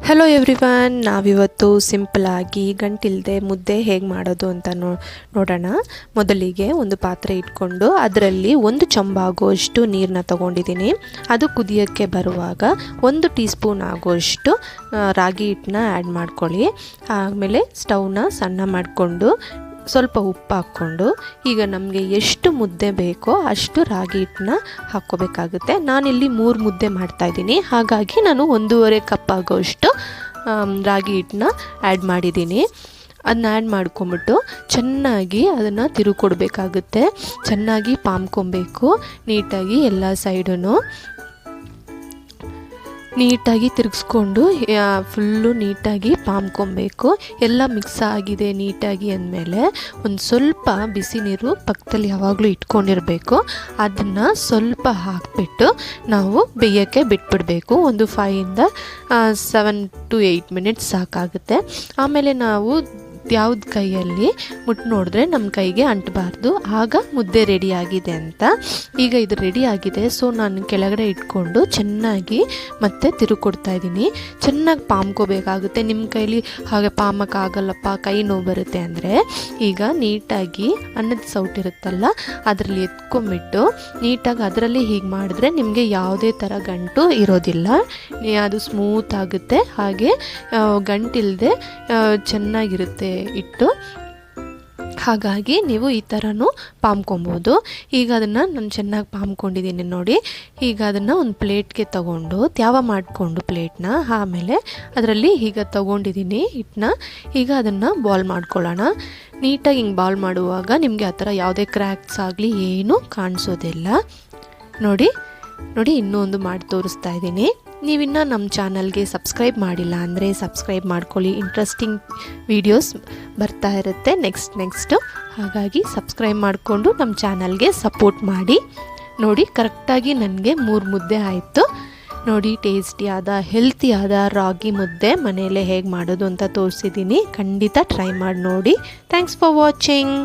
Hello everyone, ನಾವಿವತ್ತು ಸಿಂಪಲಾಗಿ ಗಂಟಿಲ್ಲದೆ ಮುದ್ದೆ ಹೇಗೆ ಮಾಡೋದು ಅಂತ ನೋಡೋಣ. ಮೊದಲಿಗೆ ಒಂದು ಪಾತ್ರೆ ಇಟ್ಕೊಂಡು ಅದರಲ್ಲಿ 1 ಚಮಚ ಆಗುವಷ್ಟು ನೀರನ್ನ ತಗೊಂಡಿದ್ದೀನಿ. ಅದು ಕುದಿಯೋಕ್ಕೆ ಬರುವಾಗ 1 ಟೀ ಸ್ಪೂನ್ ಆಗುವಷ್ಟು ರಾಗಿ ಹಿಟ್ಟನ್ನ ಆ್ಯಡ್ ಮಾಡ್ಕೊಳ್ಳಿ. ಆಮೇಲೆ ಸ್ಟವ್ನ ಸಣ್ಣ ಮಾಡಿಕೊಂಡು ಸ್ವಲ್ಪ ಉಪ್ಪು ಹಾಕ್ಕೊಂಡು ಈಗ ನಮಗೆ ಎಷ್ಟು ಮುದ್ದೆ ಬೇಕೋ ಅಷ್ಟು ರಾಗಿ ಹಿಟ್ಟನ್ನ ಹಾಕ್ಕೋಬೇಕಾಗುತ್ತೆ. ನಾನಿಲ್ಲಿ 3 ಮುದ್ದೆ ಮಾಡ್ತಾಯಿದ್ದೀನಿ, ಹಾಗಾಗಿ ನಾನು 1.5 ಕಪ್ ಆಗೋಷ್ಟು ರಾಗಿ ಹಿಟ್ಟನ್ನ ಆ್ಯಡ್ ಮಾಡಿದ್ದೀನಿ. ಅದನ್ನ ಆ್ಯಡ್ ಮಾಡ್ಕೊಂಬಿಟ್ಟು ಚೆನ್ನಾಗಿ ಅದನ್ನು ತಿರುಗಿಕೊಡ್ಬೇಕಾಗುತ್ತೆ. ಚೆನ್ನಾಗಿ ಪಾಮ್ಕೊಬೇಕು ನೀಟಾಗಿ ಎಲ್ಲ ಸೈಡೂ ನೀಟಾಗಿ ತಿರುಗಿಸ್ಕೊಂಡು ಫುಲ್ಲು ನೀಟಾಗಿ ಪಾಮ್ಕೊಬೇಕು. ಎಲ್ಲ ಮಿಕ್ಸ್ ಆಗಿದೆ ನೀಟಾಗಿ ಅಂದಮೇಲೆ ಒಂದು ಸ್ವಲ್ಪ ಬಿಸಿ ನೀರು ಪಕ್ಕದಲ್ಲಿ ಯಾವಾಗಲೂ ಇಟ್ಕೊಂಡಿರಬೇಕು. ಅದನ್ನು ಸ್ವಲ್ಪ ಹಾಕಿಬಿಟ್ಟು ನಾವು ಬೇಯೋಕ್ಕೆ ಬಿಟ್ಬಿಡಬೇಕು. ಒಂದು 5 ಇಂದ 7 to 8 ಮಿನಿಟ್ಸ್ ಸಾಕಾಗುತ್ತೆ. ಆಮೇಲೆ ನಾವು ಯಾವ್ದು ಕೈಯಲ್ಲಿ ಮುಟ್ಟು ನೋಡಿದ್ರೆ ನಮ್ಮ ಕೈಗೆ ಅಂಟಬಾರ್ದು, ಆಗ ಮುದ್ದೆ ರೆಡಿಯಾಗಿದೆ ಅಂತ. ಈಗ ಇದು ರೆಡಿಯಾಗಿದೆ, ಸೊ ನಾನು ಕೆಳಗಡೆ ಇಟ್ಕೊಂಡು ಚೆನ್ನಾಗಿ ಮತ್ತೆ ತಿರುಗಿಕೊಡ್ತಾ ಇದ್ದೀನಿ. ಚೆನ್ನಾಗಿ ಪಾಮ್ಕೋಬೇಕಾಗುತ್ತೆ. ನಿಮ್ಮ ಕೈಲಿ ಹಾಗೆ ಪಾಮಕ್ಕಾಗಲ್ಲಪ್ಪ, ಕೈ ನೋವು ಬರುತ್ತೆ ಅಂದರೆ ಈಗ ನೀಟಾಗಿ ಅನ್ನದ ಸೌಟಿರುತ್ತಲ್ಲ ಅದರಲ್ಲಿ ಎತ್ಕೊಂಬಿಟ್ಟು ನೀಟಾಗಿ ಅದರಲ್ಲಿ ಹೀಗೆ ಮಾಡಿದ್ರೆ ನಿಮಗೆ ಯಾವುದೇ ಥರ ಗಂಟು ಇರೋದಿಲ್ಲ. ಅದು ಸ್ಮೂತ್ ಆಗುತ್ತೆ, ಹಾಗೆ ಗಂಟಿಲ್ಲದೆ ಚೆನ್ನಾಗಿರುತ್ತೆ ಇಟ್ಟು. ಹಾಗಾಗಿ ನೀವು ಈ ಥರನೂ ಪಾಮ್ಕೊಬೋದು. ಈಗ ಅದನ್ನು ನಾನು ಚೆನ್ನಾಗಿ ಪಾಮ್ಕೊಂಡಿದ್ದೀನಿ ನೋಡಿ. ಈಗ ಅದನ್ನು ಒಂದು ಪ್ಲೇಟ್ಗೆ ತಗೊಂಡು ತ್ಯಾವ ಮಾಡಿಕೊಂಡು ಪ್ಲೇಟ್ನ, ಆಮೇಲೆ ಅದರಲ್ಲಿ ಈಗ ತಗೊಂಡಿದ್ದೀನಿ ಹಿಟ್ಟನ್ನ. ಈಗ ಅದನ್ನು ಬಾಲ್ ಮಾಡ್ಕೊಳ್ಳೋಣ. ನೀಟಾಗಿ ಹಿಂಗೆ ಬಾಲ್ ಮಾಡುವಾಗ ನಿಮಗೆ ಆ ಥರ ಯಾವುದೇ ಕ್ರ್ಯಾಕ್ಸ್ ಆಗಲಿ ಏನೂ ಕಾಣಿಸೋದಿಲ್ಲ. ನೋಡಿ ಇನ್ನೂ ಒಂದು ಮಾಡಿ ತೋರಿಸ್ತಾ ಇದ್ದೀನಿ. ನೀವಿನ್ನೂ ನಮ್ಮ ಚಾನಲ್ಗೆ ಸಬ್ಸ್ಕ್ರೈಬ್ ಮಾಡಿಲ್ಲ ಅಂದರೆ ಸಬ್ಸ್ಕ್ರೈಬ್ ಮಾಡ್ಕೊಳ್ಳಿ. ಇಂಟ್ರೆಸ್ಟಿಂಗ್ ವೀಡಿಯೋಸ್ ಬರ್ತಾ ಇರುತ್ತೆ ನೆಕ್ಸ್ಟು. ಹಾಗಾಗಿ ಸಬ್ಸ್ಕ್ರೈಬ್ ಮಾಡಿಕೊಂಡು ನಮ್ಮ ಚಾನಲ್ಗೆ ಸಪೋರ್ಟ್ ಮಾಡಿ. ನೋಡಿ ಕರೆಕ್ಟಾಗಿ ನನಗೆ 3 ಮುದ್ದೆ ಆಯಿತು. ನೋಡಿ ಟೇಸ್ಟಿಯಾದ ಹೆಲ್ತಿಯಾದ ರಾಗಿ ಮುದ್ದೆ ಮನೆಯಲ್ಲೇ ಹೇಗೆ ಮಾಡೋದು ಅಂತ ತೋರಿಸಿದ್ದೀನಿ. ಖಂಡಿತ ಟ್ರೈ ಮಾಡಿ ನೋಡಿ. Thanks for watching.